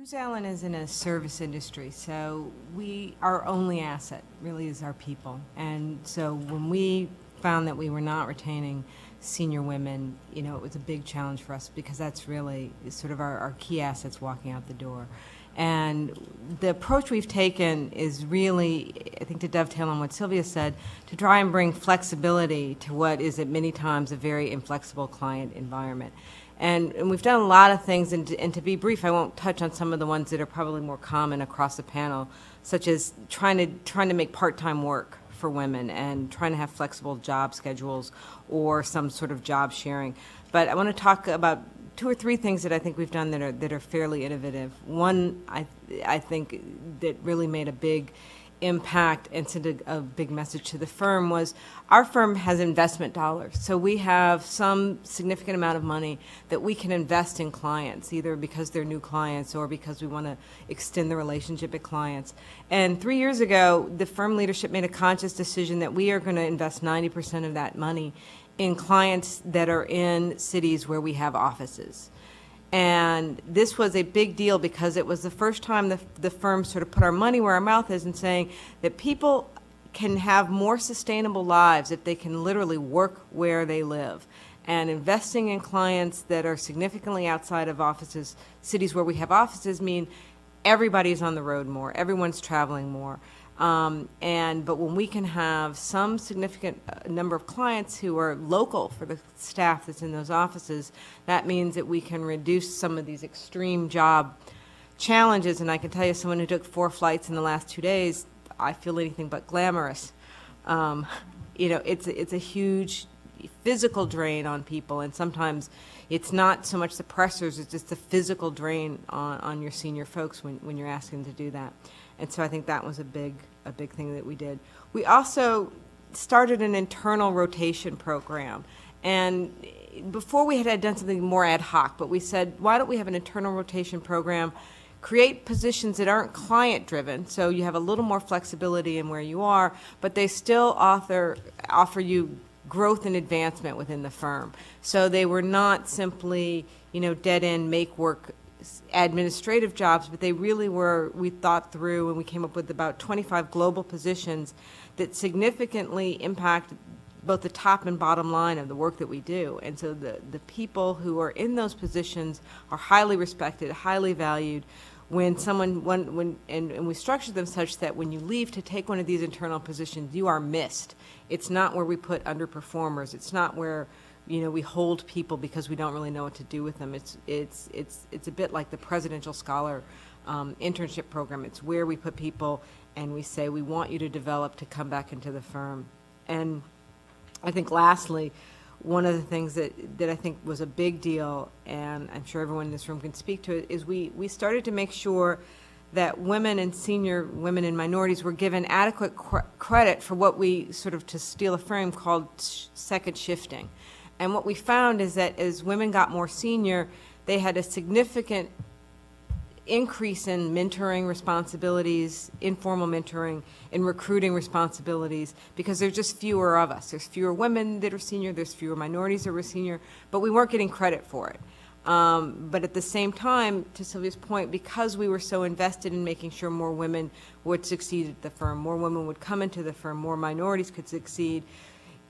Booz Allen is in a service industry, so our only asset really is our people. And so when we found that we were not retaining senior women, it was a big challenge for us because that's really sort of our key assets walking out the door. And the approach we've taken is really, I think, to dovetail on what Sylvia said, to try and bring flexibility to what is at many times a very inflexible client environment. And we've done a lot of things, and to be brief, I won't touch on some of the ones that are probably more common across the panel, such as trying to make part-time work for women and trying to have flexible job schedules or some sort of job sharing. But I want to talk about two or three things that I think we've done that are fairly innovative. One, I think, that really made a big impact and sent a big message to the firm was our firm has investment dollars. So we have some significant amount of money that we can invest in clients, either because they're new clients or because we want to extend the relationship with clients. And 3 years ago, the firm leadership made a conscious decision that we are going to invest 90% of that money in clients that are in cities where we have offices. And this was a big deal because it was the first time the firm sort of put our money where our mouth is in saying that people can have more sustainable lives if they can literally work where they live. And investing in clients that are significantly outside of offices, cities where we have offices, mean everybody's on the road more, everyone's traveling more. But when we can have some significant number of clients who are local for the staff that's in those offices, that means that we can reduce some of these extreme job challenges. And I can tell you, someone who took 4 flights in the last 2 days, I feel anything but glamorous. It's a huge physical drain on people, and sometimes it's not so much the pressures, it's just the physical drain on your senior folks when you're asking them to do that. And so I think that was a big thing that we did. We also started an internal rotation program. And before we had done something more ad hoc, but we said, why don't we have an internal rotation program, create positions that aren't client-driven, so you have a little more flexibility in where you are, but they still offer you growth and advancement within the firm. So they were not simply, dead-end, make-work administrative jobs, but they really were, we thought through and we came up with about 25 global positions that significantly impact both the top and bottom line of the work that we do. And so the people who are in those positions are highly respected, highly valued. When and we structure them such that when you leave to take one of these internal positions, you are missed. It's not where we put underperformers. It's not where we hold people because we don't really know what to do with them. It's a bit like the Presidential Scholar internship program. It's where we put people and we say, we want you to develop to come back into the firm. And I think lastly, one of the things that I think was a big deal, and I'm sure everyone in this room can speak to it, is we started to make sure that women and senior women and minorities were given adequate credit for what we sort of, to steal a frame, called second shifting. And what we found is that as women got more senior, they had a significant increase in mentoring responsibilities, informal mentoring, and recruiting responsibilities, because there's just fewer of us. There's fewer women that are senior, there's fewer minorities that are senior, but we weren't getting credit for it. But at the same time, to Sylvia's point, because we were so invested in making sure more women would succeed at the firm, more women would come into the firm, more minorities could succeed,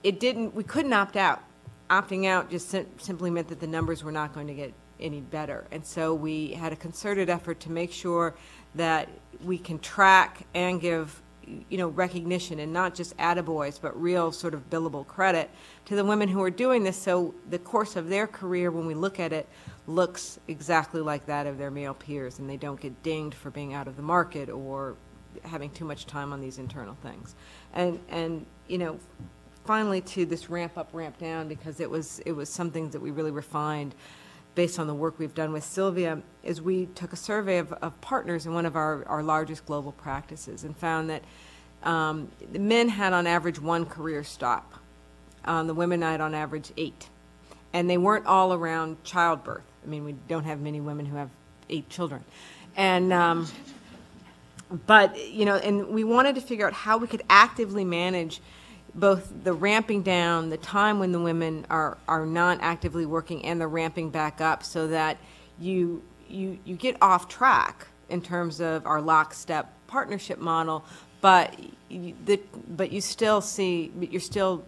we couldn't opt out. Opting out just simply meant that the numbers were not going to get any better. And so we had a concerted effort to make sure that we can track and give recognition, and not just attaboys, but real sort of billable credit to the women who are doing this, so the course of their career, when we look at it, looks exactly like that of their male peers, and they don't get dinged for being out of the market or having too much time on these internal things. And finally, to this ramp up, ramp down, because it was something that we really refined based on the work we've done with Sylvia, is we took a survey of partners in one of our largest global practices and found that the men had on average 1 career stop. The women had on average 8. And they weren't all around childbirth. I mean, we don't have many women who have 8 children. And and we wanted to figure out how we could actively manage both the ramping down, the time when the women are not actively working, and the ramping back up, so that you you get off track in terms of our lockstep partnership model, but you still see, you're still,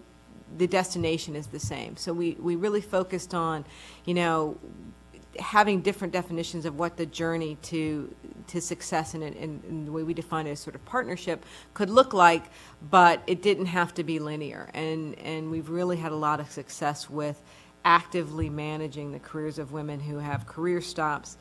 the destination is the same. So we really focused on, having different definitions of what the journey to success and the way we define it as sort of partnership could look like, but it didn't have to be linear. And we've really had a lot of success with actively managing the careers of women who have career stops,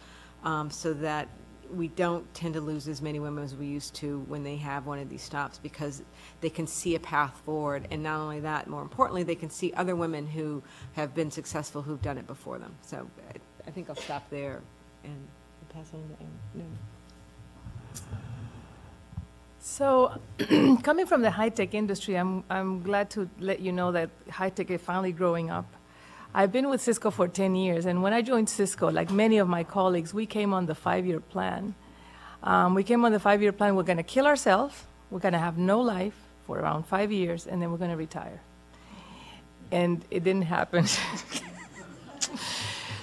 so that we don't tend to lose as many women as we used to when they have one of these stops, because they can see a path forward. And not only that, more importantly, they can see other women who have been successful who've done it before them. So I think I'll stop there and pass on to Aaron. So, coming from the high-tech industry, I'm glad to let you know that high-tech is finally growing up. I've been with Cisco for 10 years, and when I joined Cisco, like many of my colleagues, we came on the 5-year plan. We came on the 5-year plan, we're going to kill ourselves, we're going to have no life for around 5 years, and then we're going to retire. And it didn't happen.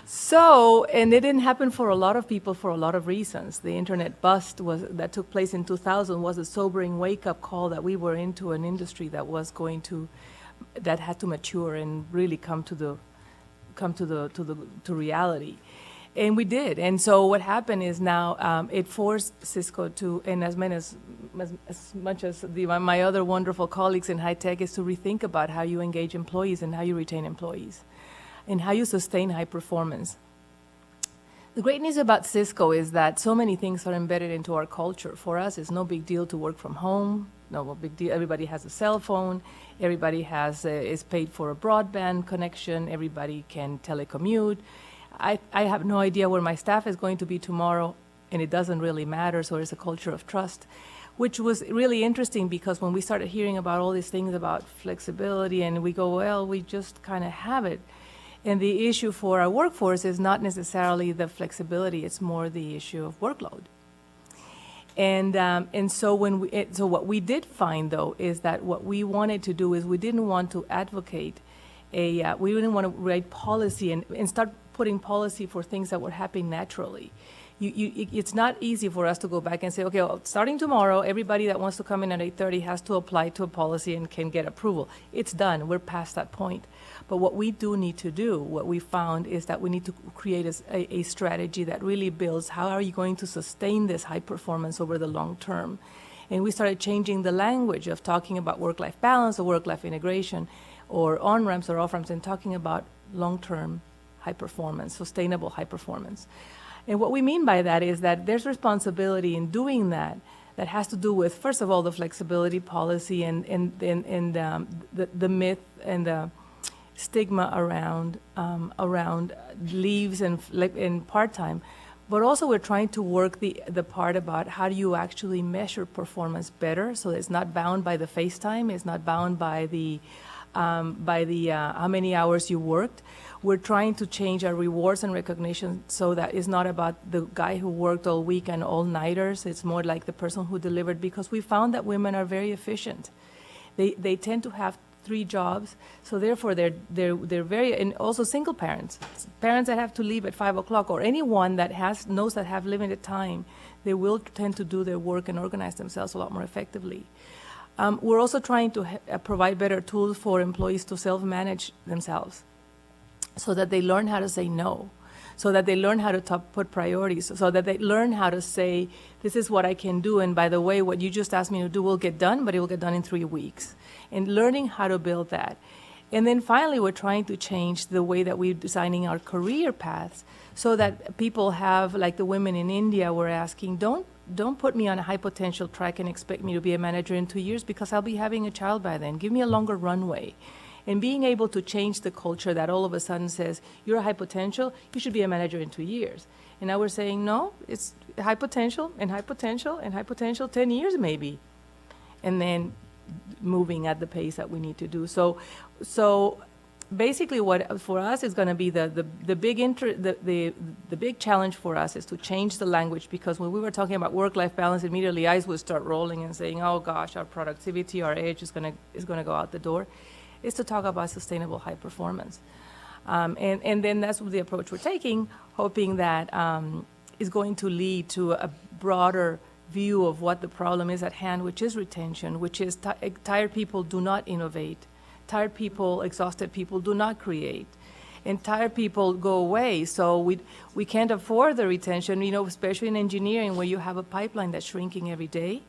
So, and it didn't happen for a lot of people for a lot of reasons. The internet bust that took place in 2000 was a sobering wake-up call that we were into an industry that that had to mature and really come to reality. And we did. And so what happened is now it forced Cisco to, and as much as my other wonderful colleagues in high tech, is to rethink about how you engage employees and how you retain employees and how you sustain high performance. The great news about Cisco is that so many things are embedded into our culture. For us, it's no big deal to work from home. No big deal. Everybody has a cell phone. Everybody is paid for a broadband connection. Everybody can telecommute. I have no idea where my staff is going to be tomorrow, and it doesn't really matter. So it's a culture of trust, which was really interesting, because when we started hearing about all these things about flexibility, and we go, well, we just kind of have it. And the issue for our workforce is not necessarily the flexibility; it's more the issue of workload. And so what we did find, though, is that what we wanted to do is we didn't want to advocate we didn't want to write policy and start putting policy for things that were happening naturally. It's not easy for us to go back and say, okay, well, starting tomorrow, everybody that wants to come in at 8:30 has to apply to a policy and can get approval. It's done. We're past that point. But what we do need to do, what we found, is that we need to create a strategy that really builds how are you going to sustain this high performance over the long term. And we started changing the language of talking about work-life balance or work-life integration or on-ramps or off-ramps, and talking about long-term high performance, sustainable high performance. And what we mean by that is that there's responsibility in doing that has to do with, first of all, the flexibility policy and the myth and the stigma around leaves and part-time. But also we're trying to work the part about how do you actually measure performance better, so it's not bound by the face time, it's not bound by the how many hours you worked. We're trying to change our rewards and recognition so that it's not about the guy who worked all week and all-nighters. It's more like the person who delivered, because we found that women are very efficient. They tend to have 3 jobs, so therefore they're very, and also single parents that have to leave at 5 o'clock, or anyone that knows that have limited time, they will tend to do their work and organize themselves a lot more effectively. We're also trying to provide better tools for employees to self-manage themselves, so that they learn how to say no, so that they learn how to put priorities, so that they learn how to say, this is what I can do, and by the way, what you just asked me to do will get done, but it will get done in 3 weeks. And learning how to build that. And then finally, we're trying to change the way that we're designing our career paths, so that people have, like the women in India were asking, don't put me on a high potential track and expect me to be a manager in 2 years, because I'll be having a child by then. Give me a longer runway. And being able to change the culture that all of a sudden says, you're a high potential, you should be a manager in 2 years. And now we're saying, no, it's high potential and high potential and high potential, 10 years maybe. And then moving at the pace that we need to do. So basically what for us is going to be the big challenge for us is to change the language, because when we were talking about work-life balance, immediately eyes would start rolling and saying, oh gosh, our productivity, our edge is going to go out the door. Is to talk about sustainable high performance. And then that's the approach we're taking, hoping that is going to lead to a broader view of what the problem is at hand, which is retention, which is tired people do not innovate. Tired people, exhausted people do not create. And tired people go away. So we can't afford the retention, especially in engineering where you have a pipeline that's shrinking every day.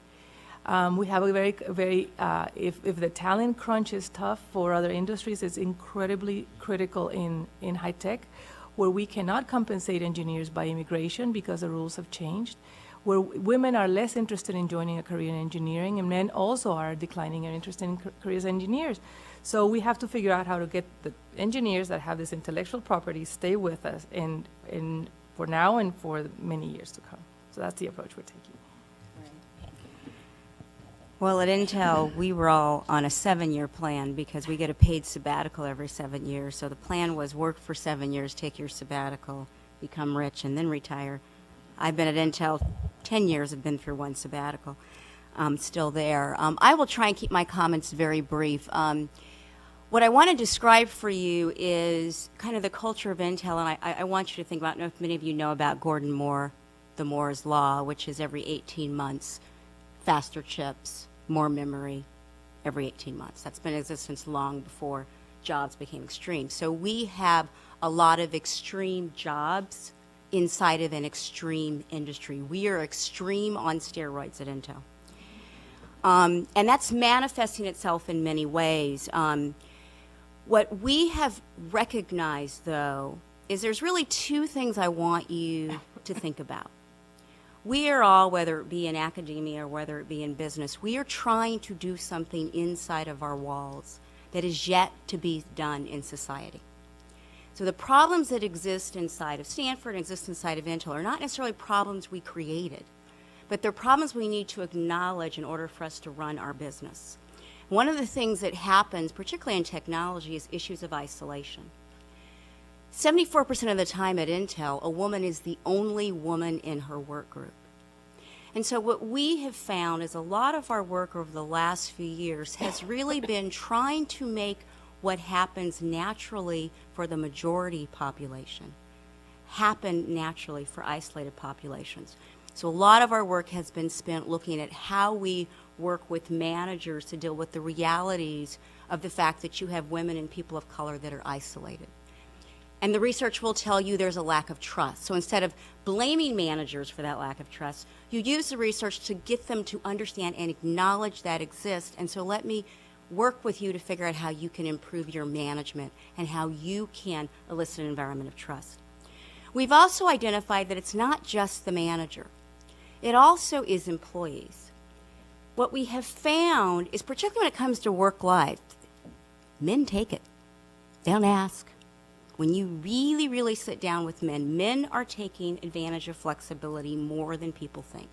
We have a very, if the talent crunch is tough for other industries, it's incredibly critical in high tech, where we cannot compensate engineers by immigration because the rules have changed, where women are less interested in joining a career in engineering, and men also are declining their interest in careers as engineers. So we have to figure out how to get the engineers that have this intellectual property stay with us for now and for many years to come. So that's the approach we're taking. Well, at Intel, we were all on a 7-year plan because we get a paid sabbatical every 7 years. So the plan was work for 7 years, take your sabbatical, become rich, and then retire. I've been at Intel 10 years, I've been through one sabbatical. Still there. I will try and keep my comments very brief. What I want to describe for you is kind of the culture of Intel, and I want you to think about, I don't know if many of you know about Gordon Moore, the Moore's Law, which is every 18 months, faster chips, more memory, every 18 months. That's been in existence long before jobs became extreme. So we have a lot of extreme jobs inside of an extreme industry. We are extreme on steroids at Intel. And that's manifesting itself in many ways. What we have recognized, though, is there's really two things I want you to think about. We are all, whether it be in academia or whether it be in business, we are trying to do something inside of our walls that is yet to be done in society. So the problems that exist inside of Stanford and exist inside of Intel are not necessarily problems we created, but they're problems we need to acknowledge in order for us to run our business. One of the things that happens, particularly in technology, is issues of isolation. 74% of the time at Intel, a woman is the only woman in her work group. And so what we have found is a lot of our work over the last few years has really been trying to make what happens naturally for the majority population happen naturally for isolated populations. So a lot of our work has been spent looking at how we work with managers to deal with the realities of the fact that you have women and people of color that are isolated. And the research will tell you there's a lack of trust. So instead of blaming managers for that lack of trust, you use the research to get them to understand and acknowledge that exists. And so let me work with you to figure out how you can improve your management and how you can elicit an environment of trust. We've also identified that it's not just the manager. It also is employees. What we have found is, particularly when it comes to work life, men take it. They don't ask. When you really, really sit down with men, men are taking advantage of flexibility more than people think.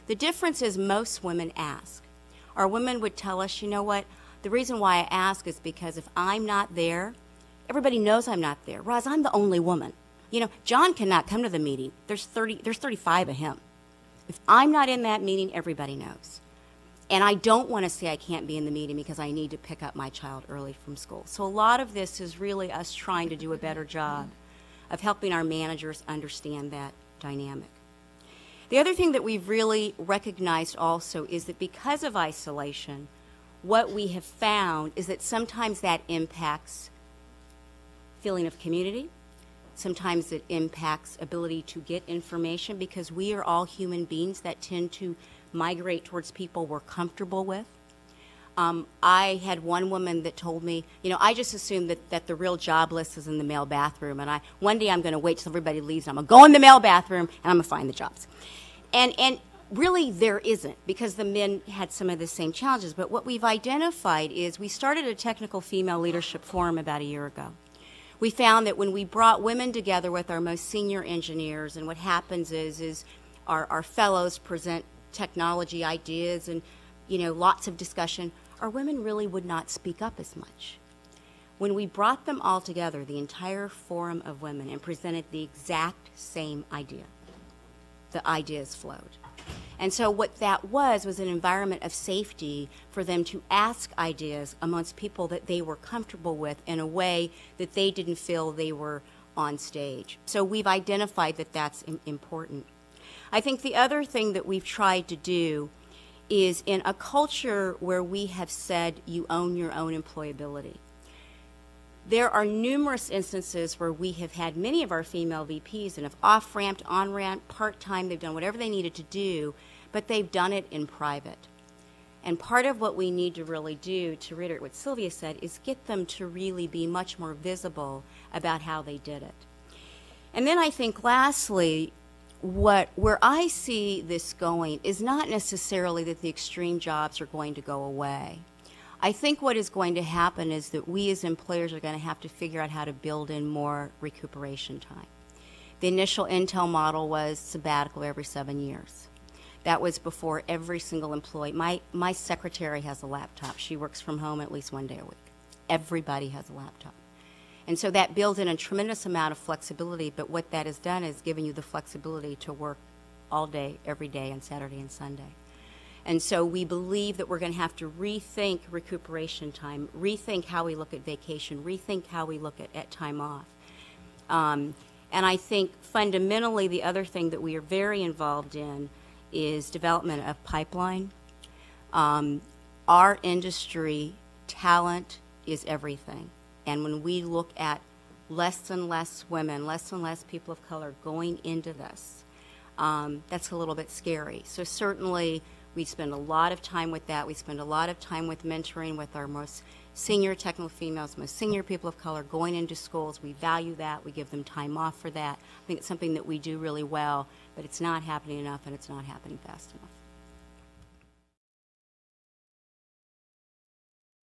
The difference is most women ask. Our women would tell us, you know what, the reason why I ask is because if I'm not there, everybody knows I'm not there. Roz, I'm the only woman. You know, John cannot come to the meeting. There's 35 of him. If I'm not in that meeting, everybody knows. And I don't want to say I can't be in the meeting because I need to pick up my child early from school. So a lot of this is really us trying to do a better job of helping our managers understand that dynamic. The other thing that we've really recognized also is that because of isolation, what we have found is that sometimes that impacts feeling of community. Sometimes it impacts ability to get information because we are all human beings that tend to migrate towards people we're comfortable with. I had one woman that told me, you know, I just assumed that the real job list is in the male bathroom, and one day I'm going to wait till everybody leaves, and I'm going to go in the male bathroom, and I'm going to find the jobs. And really there isn't, because the men had some of the same challenges. But what we've identified is we started a technical female leadership forum about a year ago. We found that when we brought women together with our most senior engineers, and what happens is our fellows present technology ideas and, you know, lots of discussion, our women really would not speak up as much. When we brought them all together, the entire forum of women, and presented the exact same idea, the ideas flowed. And so what that was an environment of safety for them to ask ideas amongst people that they were comfortable with in a way that they didn't feel they were on stage. So we've identified that that's important. I think the other thing that we've tried to do is in a culture where we have said you own your own employability. There are numerous instances where we have had many of our female VPs and have off-ramped, on-ramped, part-time, they've done whatever they needed to do, but they've done it in private. And part of what we need to really do, to reiterate what Sylvia said, is get them to really be much more visible about how they did it. And then I think lastly, where I see this going is not necessarily that the extreme jobs are going to go away. I think what is going to happen is that we as employers are going to have to figure out how to build in more recuperation time. The initial Intel model was sabbatical every 7 years. That was before every single employee. My secretary has a laptop. She works from home at least one day a week. Everybody has a laptop. And so that builds in a tremendous amount of flexibility, but what that has done is given you the flexibility to work all day, every day, and Saturday and Sunday. And so we believe that we're going to have to rethink recuperation time, rethink how we look at vacation, rethink how we look at time off. And I think fundamentally the other thing that we are very involved in is development of pipeline. Our industry, talent is everything. And when we look at less and less women, less and less people of color going into this, that's a little bit scary. So certainly we spend a lot of time with that. We spend a lot of time with mentoring with our most senior technical females, most senior people of color going into schools. We value that. We give them time off for that. I think it's something that we do really well, but it's not happening enough and it's not happening fast enough.